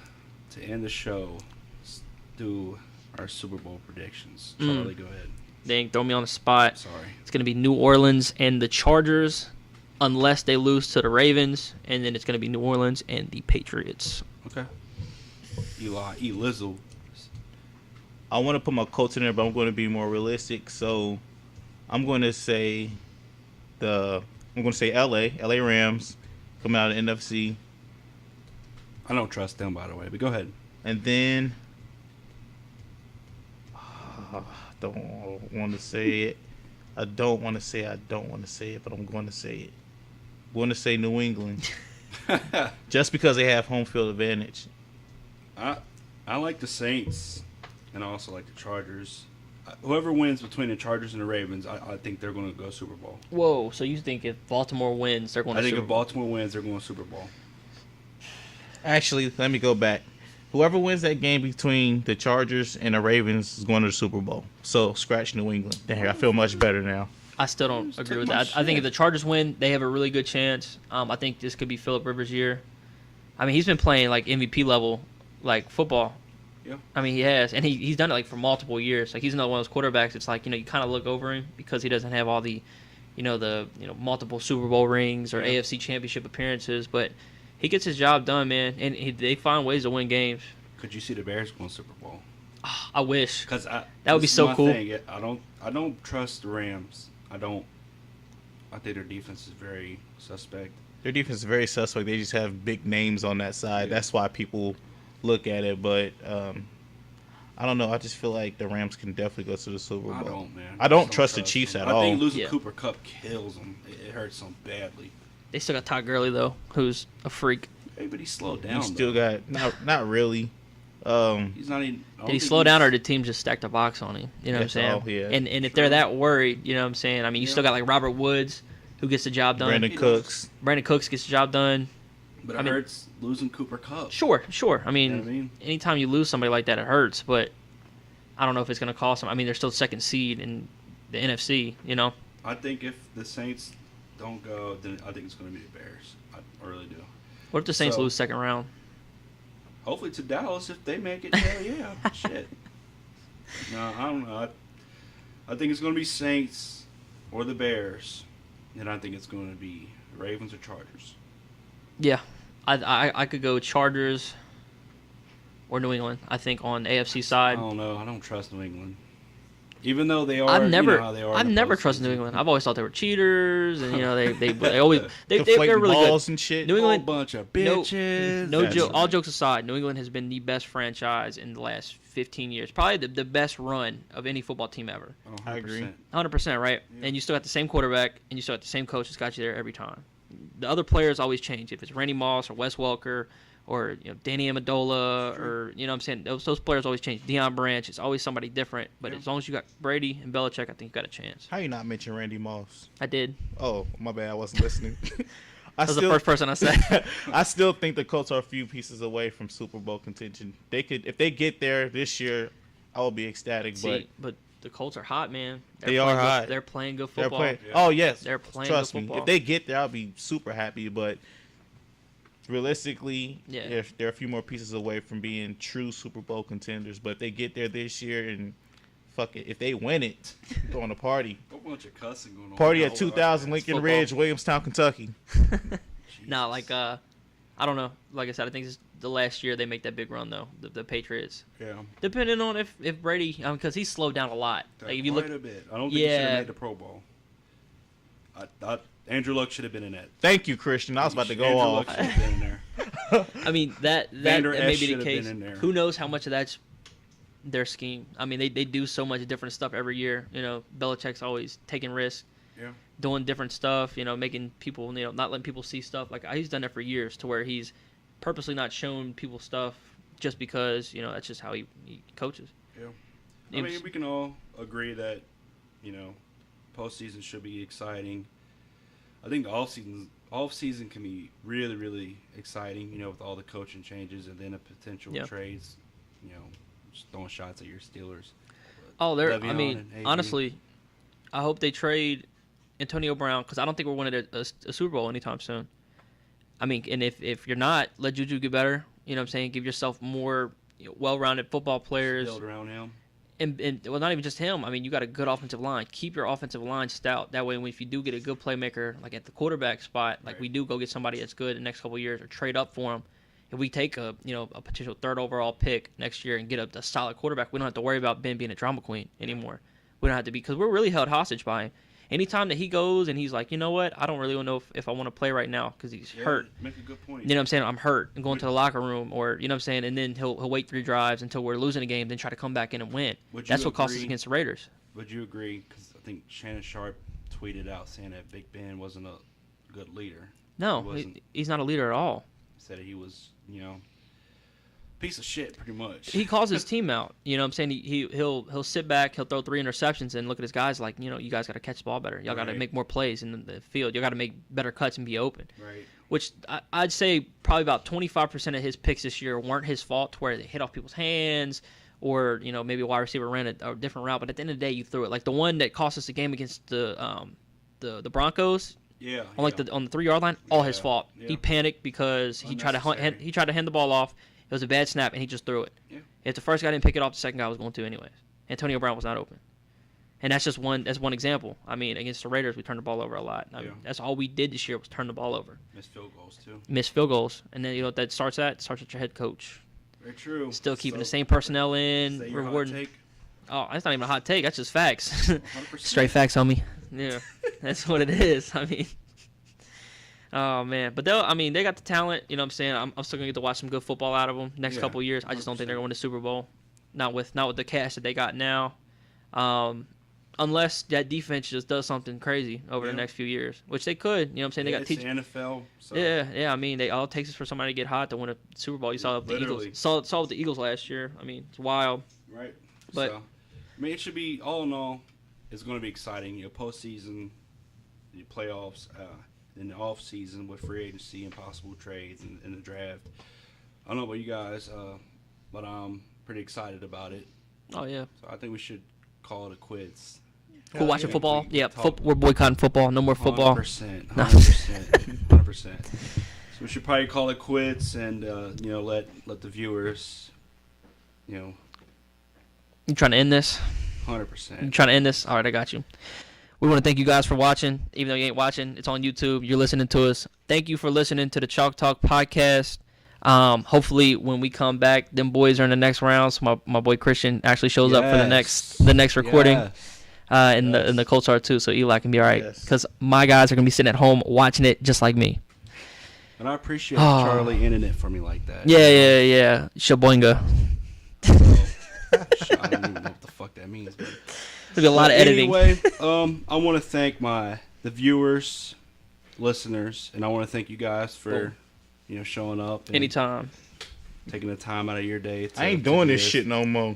to end the show, let's do our Super Bowl predictions. Mm. Charlie, go ahead. Dang, throw me on the spot. Sorry. It's going to be New Orleans and the Chargers, unless they lose to the Ravens, and then it's going to be New Orleans and the Patriots. Okay. Lizzle. I want to put my Colts in there, but I'm going to be more realistic. So I'm going to say LA Rams coming out of NFC, I don't trust them, by the way, but go ahead. and then I don't want to say it. I don't want to say it, but I'm going to say it. I'm going to say New England, just because they have home field advantage. I like the Saints, and I also like the Chargers. Whoever wins between the Chargers and the Ravens, I think they're going to go Super Bowl. Whoa, so you think if Baltimore wins, they're going to I think Super if Bowl? Baltimore wins, they're going Super Bowl. Actually, let me go back. Whoever wins that game between the Chargers and the Ravens is going to the Super Bowl. So scratch New England. There, I feel much better now. I still don't Just agree take with my that. I think shit. if the Chargers win, they have a really good chance. I think this could be Phillip Rivers' year. I mean, he's been playing like MVP level, like football. Yeah. I mean, he has, and he's done it like for multiple years. Like he's another one of those quarterbacks. It's like you kind of look over him because he doesn't have all the, multiple Super Bowl rings or Yeah. AFC Championship appearances, but he gets his job done, man, and they find ways to win games. Could you see the Bears going Super Bowl? I wish. Because That would be this is so my cool. thing. I don't trust the Rams. I think their defense is very suspect. Their defense is very suspect. They just have big names on that side. Yeah. That's why people look at it. But I don't know. I just feel like the Rams can definitely go to the Super Bowl. I don't, man. I don't just trust the Chiefs them. at all. I think losing Yeah. Cooper Kupp kills them. It hurts them badly. They still got Todd Gurley though, who's a freak. Hey, but he slowed down. You still though. got not really. He's not even. Did he slow down, or did teams just stack the box on him? You know what I'm That's saying? all, yeah. And if they're that worried, you know what I'm saying? I mean, you still got like Robert Woods, who gets the job done. Brandon He Cooks. Brandon Cooks gets the job done. But I it mean- hurts losing Cooper Kupp. Sure. I mean, You know what I mean? anytime you lose somebody like that, it hurts. But I don't know if it's going to cost them. I mean, they're still second seed in the NFC. I think if the Saints don't go, then I think it's going to be the Bears. I really do. What if the Saints So- lose second round? Hopefully to Dallas if they make it. Hell yeah. Shit. No, I don't know. I think it's going to be Saints or the Bears. And I think it's going to be Ravens or Chargers. Yeah, I could go Chargers or New England. I think on the AFC I side. don't know. I don't trust New England. Even though they are, I've never, you know how they are I've in the never trusted New postseason. England. I've always thought they were cheaters, and they always they're Deflating really balls good. and shit. New Whole England, bunch of no- bitches. no That's joke. All right. jokes aside, New England has been the best franchise in the last 15 years. Probably the best run of any football team ever. Oh, I agree. 100%. 100%, right? Yeah. And you still got the same quarterback, and you still got the same coach that's got you there every time. The other players always change. If it's Randy Moss or Wes Welker or Danny Amendola or what I'm saying, those players always change. Deion Branch, it's always somebody different. But Yeah. as long as you got Brady and Belichick, I think you got a chance. How you not mention Randy Moss? I did. Oh, my bad. I wasn't listening. I That was the first person I said. I still think the Colts are a few pieces away from Super Bowl contention. They could, if they get there this year, I will be ecstatic. But the Colts are hot, man. They are playing good- hot. They're playing good but they're football. playing. Yeah. Oh yes, They're playing trust good me. football. If they get there, I'll be super happy. But realistically, Yeah. they're a few more pieces away from being true Super Bowl contenders. But if they get there this year and fuck it, if they win it, throwing a party. A bunch of cussing going on. Party at Oh, 2000 Lincoln Football. Ridge, Williamstown, Kentucky. Nah, like I don't know. Like I said, I think this is the last year they make that big run though. The Patriots, Yeah. depending on if Brady, because he's slowed down a lot. Like if you look, Quite a bit. I don't think he should Yeah. have made the Pro Bowl. I thought Andrew Luck should have been in that. Thank you, Christian. I was about to go Andrew off. Luck should have been in there. I mean that Vander may Esch be should the have been case. in there. Who knows how much of that's their scheme. I mean, they do so much different stuff every year. Belichick's always taking risks, doing different stuff. Making people, not letting people see stuff. Like he's done that for years, to where he's purposely not showing people stuff just because that's just how he coaches. Yeah, I mean, we can all agree that postseason should be exciting. I think the off season can be really, really exciting. With all the coaching changes and then the potential trades. Just throwing shots at your Steelers. I mean, honestly, I hope they trade Antonio Brown, because I don't think we're winning a Super Bowl anytime soon. I mean, and if you're not, let Juju get better. You know what I'm saying? Give yourself more well-rounded football players. Build around him. And well, not even just him. I mean, you got a good offensive line. Keep your offensive line stout. That way, if you do get a good playmaker, like at the quarterback spot, like we do go get somebody that's good in the next couple of years, or trade up for him. If we take a potential 3rd overall pick next year and get a solid quarterback, we don't have to worry about Ben being a drama queen anymore. We don't have to be, because we're really held hostage by him. Anytime that he goes and he's like, you know what, I don't really know if I want to play right now because he's hurt. Make a good point. You know what I'm saying? I'm hurt and going to the locker room, or you know what I'm saying, and then he'll wait 3 drives until we're losing a game, then try to come back in and win. That's what cost us against the Raiders. Would you agree? Because I think Shannon Sharp tweeted out saying that Big Ben wasn't a good leader. No, he's not a leader at all. Said he was, piece of shit, pretty much. He calls his team out. You know what I'm saying? He'll sit back, he'll throw 3 interceptions, and look at his guys like, you guys got to catch the ball better. Y'all got to make more plays in the field. You got to make better cuts and be open. Right. Which I'd say probably about 25% of his picks this year weren't his fault, to where they hit off people's hands, or maybe a wide receiver ran a different route. But at the end of the day, you threw it. Like the one that cost us the game against the Broncos. Yeah. On on the 3-yard line, all his fault. Yeah. He panicked because he tried to hand the ball off. It was a bad snap, and he just threw it. Yeah. If the first guy didn't pick it off, the second guy was going to anyways. Antonio Brown was not open. And that's just one example. I mean, against the Raiders, we turned the ball over a lot. I mean, that's all we did this year was turn the ball over. Missed field goals, too. Missed field goals. And then, what that starts at? It starts with your head coach. Very true. Still keeping the same personnel in. Rewarding. Hot take? Oh, that's not even a hot take. That's just facts. 100%. Straight facts, homie. Yeah, that's what it is. I mean... Oh, man. But they got the talent. You know what I'm saying? I'm still going to get to watch some good football out of them next couple of years. I just don't think they're going to win the Super Bowl. Not with the cash that they got now. Unless that defense just does something crazy over the next few years, which they could. You know what I'm saying? They got it's the NFL. So. Yeah. I mean, all it takes is for somebody to get hot to win a Super Bowl. You saw it with the Eagles. Saw it with the Eagles last year. I mean, it's wild. Right. But I mean, it should be, all in all, it's going to be exciting. Postseason, the playoffs, in the off season with free agency and possible trades and the draft. I don't know about you guys, but I'm pretty excited about it. Oh yeah. So I think we should call it quits. Cool watching football. Yeah, we're boycotting football. No more football. 100%. So we should probably call it quits and let the viewers, You trying to end this? 100%. You trying to end this? All right, I got you. We want to thank you guys for watching. Even though you ain't watching, it's on YouTube. You're listening to us. Thank you for listening to the Chalk Talk podcast. Hopefully, when we come back, them boys are in the next round. So my boy Christian actually shows up for the next recording. And the Colts are too. So Eli can be all right because my guys are gonna be sitting at home watching it just like me. And I appreciate Charlie ending it for me like that. Yeah. Shaboinga. I don't even know what the fuck that means. But. There's a lot of editing. Anyway, I want to thank the viewers, listeners, and I want to thank you guys for showing up. And anytime. Taking the time out of your day. I ain't doing this shit no more.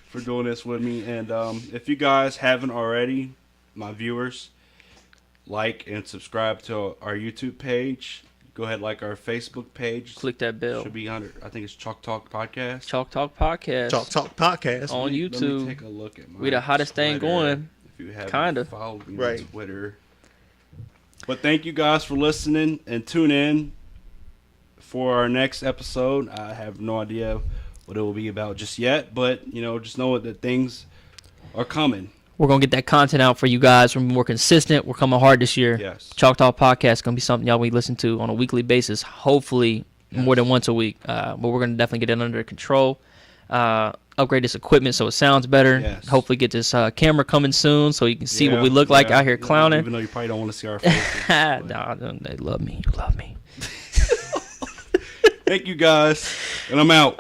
For doing this with me. And if you guys haven't already, my viewers, like and subscribe to our YouTube page. Go ahead, like our Facebook page. Click that bell. Should be under. I think it's Chalk Talk Podcast. Chalk Talk Podcast. Chalk Talk Podcast on YouTube. Let me take a look at we the hottest Twitter, thing going. If you haven't followed me on Twitter. But thank you guys for listening and tune in for our next episode. I have no idea what it will be about just yet, but just know that things are coming. We're going to get that content out for you guys. We're more consistent. We're coming hard this year. Yes. Chalk Talk Podcast is going to be something y'all we listen to on a weekly basis, hopefully more than once a week. But we're going to definitely get it under control, upgrade this equipment so it sounds better. Yes. Hopefully get this camera coming soon so you can see what we look like out here clowning. Even though you probably don't want to see our faces. Nah, they love me. You love me. Thank you guys, and I'm out.